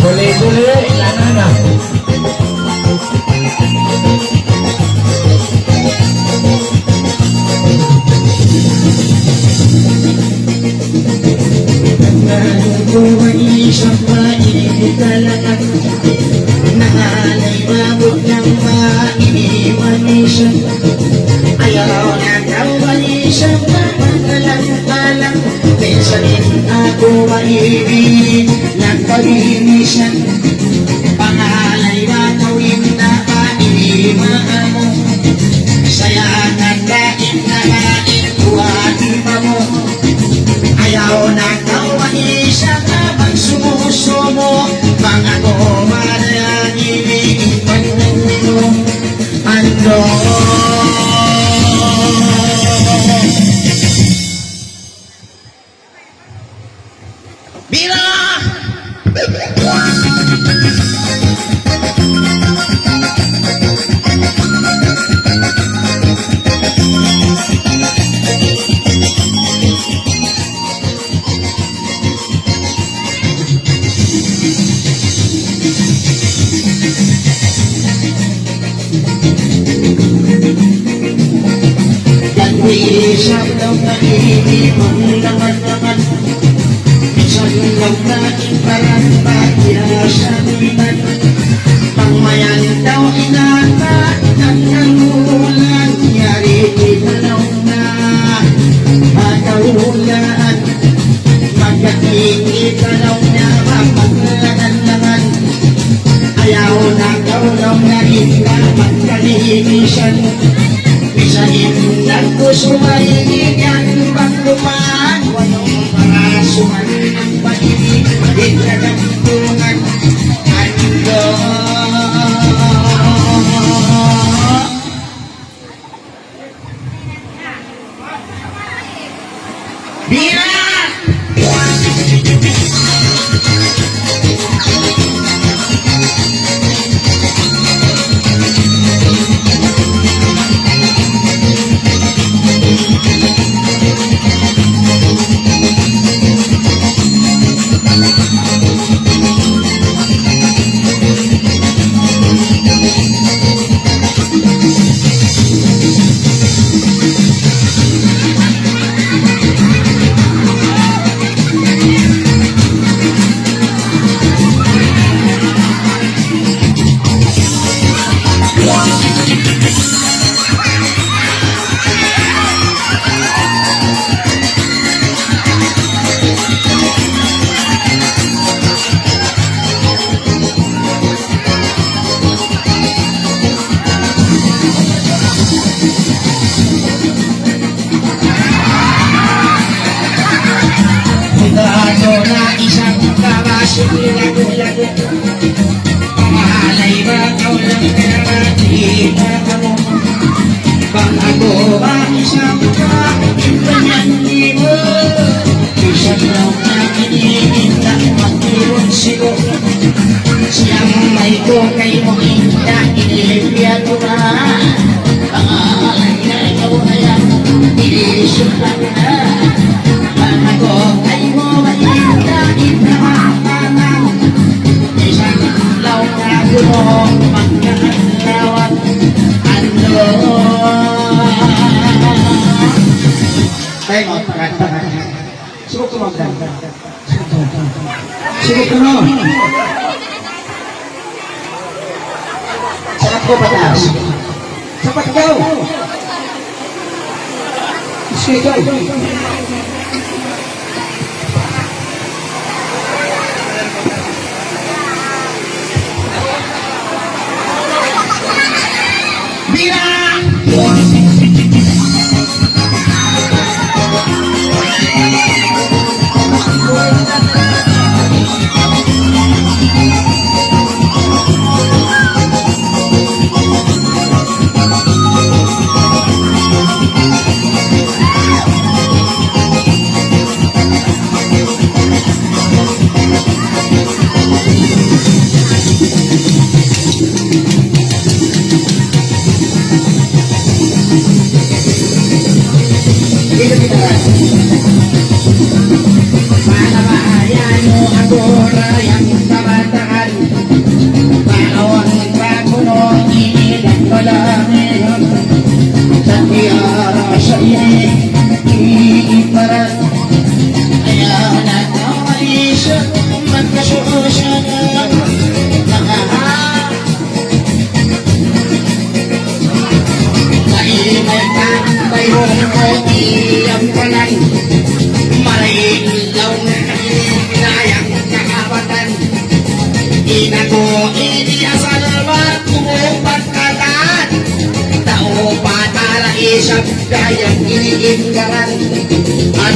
Tuloy-tuloy, lana na. Buhay siyang mainit talaga. Nangalay mabot ng mainiwan siya. Ayaw na kawali siya mapagkalang-alang. Pensanin ako maibig ng pag-imisyan. Pangalay na gawin na mainiwan mo. Saya nagkain na kain buhatin pa mo. Ayaw na kawali siya habang sumusumo. Mga kumara ang iniipan mo. Ano? Bira! Nag-iisap daw na iibang naman. Minsan lang natin parang bakya sa liman. Pangmayan daw inataan ng ulan. Yari italaw na mataulan. Magating italaw na mapaglalangan. Ayaw na kaulaw na rin na magkalinisan. Misahin lang ko sumahingan bang lumaan. Walang parasuman ang pag-ibig. Malit na gantungan. Ando. Bira! Lago-lago. Pangalay ba ikaw lang pinakita ka mo? Bago ba isang kaintanan mo? Isang lang na kinikinta magtirong sigo. Siyang may kay mo inda inilipyan mo na. Pangalay na ikaw na yan ilisip lang na. Bago kay mo mainda inakakanan. Isang law na gumo magkakalawan. Ando. Tengok, subuh ke makan. Subuh ke mana? Sangat kau patas. Cepat kau. Sikit kau. Bila. Isang kayang iniinggaran at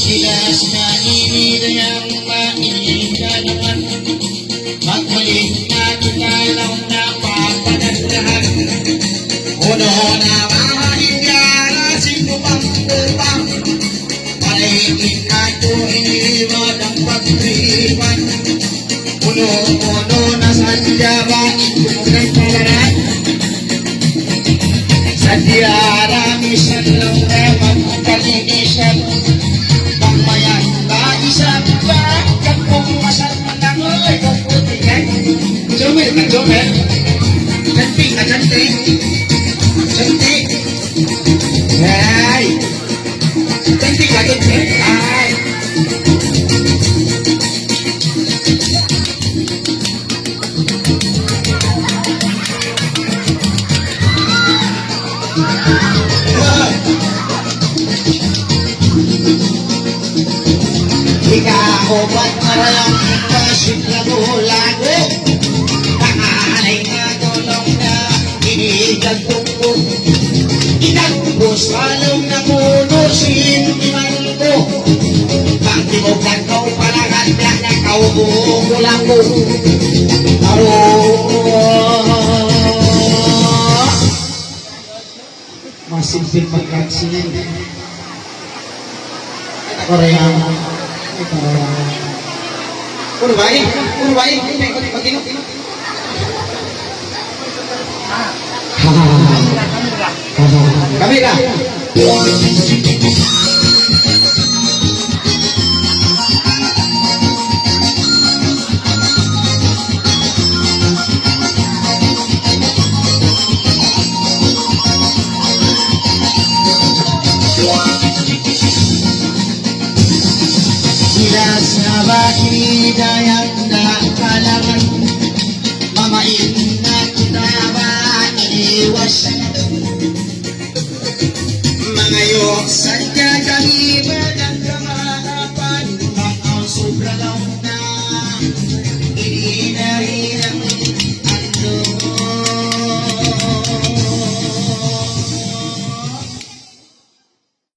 Silas na inidayang mainiganaman Magbalik na tutalaw na papanaglahan Uno na mahahigara sinumang upang Palihigit na tuhinimod ang pagtripan Uno na sadya ba itunay palaran Sadya ramisan lang naman kalinisan Pamayan ba isang bakit kung masal manangoy kung putingan Jumel ka jumel Cantik ka cantik Cantik Ay Cantik ka cantik Ay Ikaw ba't marayang kasip lago-lago Kakalay na tulong na inigagtong Inagpos halong na puno sintiman ko Pagtimog na kau palaganda na kau bukulang ko Masimple pagkaksin Korea Puro baik, pagino. Kamila. Silas na bakidayang nakalangan Mamain na tutawa iniwas Mga yoksa